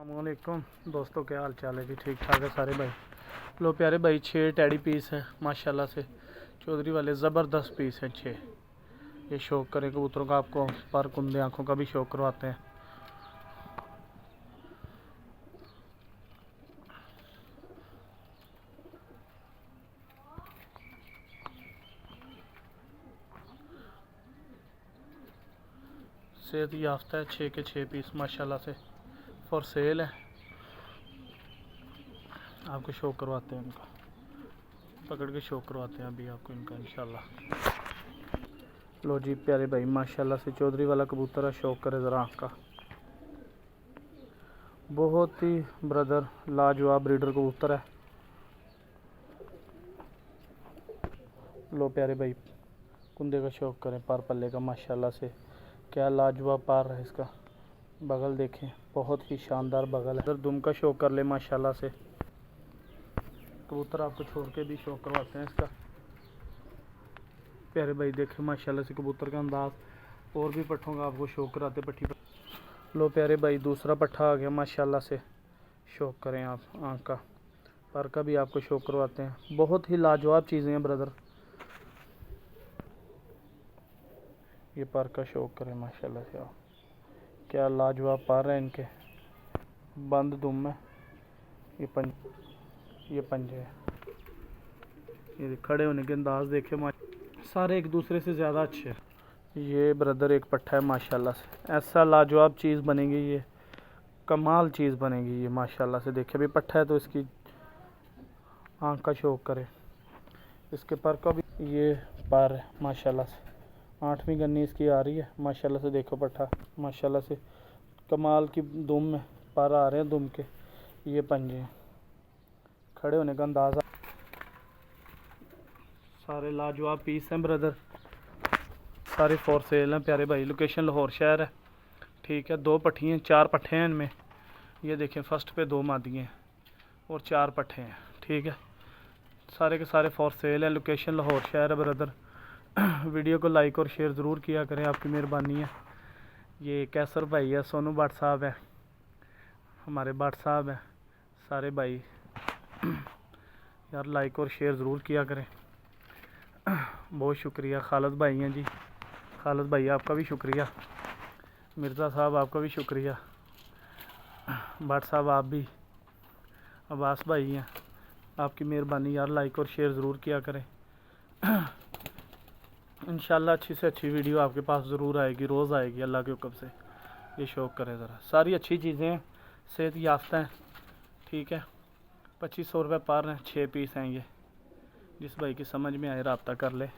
अस्सलामुअलैकुम दोस्तों, क्या हाल चाल है जी? ठीक ठाक है सारे भाई। लो प्यारे भाई, 6 टैडी पीस है माशाल्लाह से, चौधरी वाले ज़बरदस्त पीस हैं 6। ये शौक करें कबूतरों का, आपको पर कुंदे आँखों का भी शौक करवाते हैं। सेहत याफ्ता है, 6 के 6 पीस माशाल्लाह से फॉर सेल है। आपको शौक करवाते हैं इनका, पकड़ के शौक करवाते हैं अभी आपको इनका इंशाल्लाह। लो जी प्यारे भाई, माशाल्लाह से चौधरी वाला कबूतर है, शौक करे ज़रा आँख का। बहुत ही ब्रदर लाजवाब ब्रीडर कबूतर है। लो प्यारे भाई, कुंदे का शौक करें, पार पल्ले का माशाल्लाह से क्या लाजवाब पार है इसका। बगल देखें, बहुत ही शानदार बगल है। दुम का शौक कर ले माशाल्लाह से, कबूतर आपको छोड़ के भी शौक करवाते हैं इसका। प्यारे भाई देखें माशाल्लाह से कबूतर का अंदाज, और भी पट्ठों का आपको शौक कराते पट्टी पर। लो प्यारे भाई, दूसरा पट्ठा आ गया माशाल्लाह से, शौक करें आप आँख का, पर का भी आपको शौक करवाते हैं। बहुत ही लाजवाब चीज़ें हैं ब्रदर, ये पर का शौक करें माशाल्लाह से आप, क्या लाजवाब पर है इनके। बंद दुम है, ये पंजे है, ये खड़े होने के अंदाज देखे सारे एक दूसरे से ज़्यादा अच्छे हैं। ये ब्रदर एक पट्ठा है माशाल्लाह से, ऐसा लाजवाब चीज़ बनेगी ये, कमाल चीज़ बनेगी ये माशाल्लाह से। देखिए अभी पट्ठा है तो इसकी आँख का शौक करे, इसके पर का भी ये पर है माशाल्लाह से। 8वीं गन्नी इसकी आ रही है माशाल्लाह से। देखो पट्ठा माशाल्लाह से कमाल की दुम में पर आ रहे हैं दुम के। ये पंजे हैं, खड़े होने का अंदाज़ा, सारे लाजवाब पीस हैं ब्रदर, सारे फॉर सेल हैं प्यारे भाई। लोकेशन लाहौर शहर है, ठीक है। 2 पट्ठी हैं, 4 पट्ठे हैं इनमें। ये देखें फर्स्ट पे 2 मादियाँ हैं और 4 पट्ठे हैं, ठीक है। सारे के सारे फॉर सेल हैं। लोकेशन लाहौर शहर है ब्रदर। वीडियो को लाइक और शेयर ज़रूर किया करें, आपकी मेहरबानी है। ये कैसर भाई है, सोनू भट्ट साहब है, हमारे भट्ट साहब हैं, सारे भाई यार लाइक और शेयर ज़रूर किया करें। बहुत शुक्रिया। खालिद भाई हैं जी, खालिद भाई आपका भी शुक्रिया। मिर्ज़ा साहब आपका भी शुक्रिया। भट्ट साहब आप भी, अब्बास भाई हैं, आपकी मेहरबानी यार, लाइक और शेयर ज़रूर किया करें। इंशाल्लाह अच्छी से अच्छी वीडियो आपके पास ज़रूर आएगी, रोज़ आएगी अल्लाह के हुक्म से। ये शौक करें ज़रा, सारी अच्छी चीज़ें हैं, सेहत याफ्ता हैं, ठीक है। 2500 रुपये पर हैं, 6 पीस हैं ये। जिस भाई की समझ में आए रब्ता कर ले।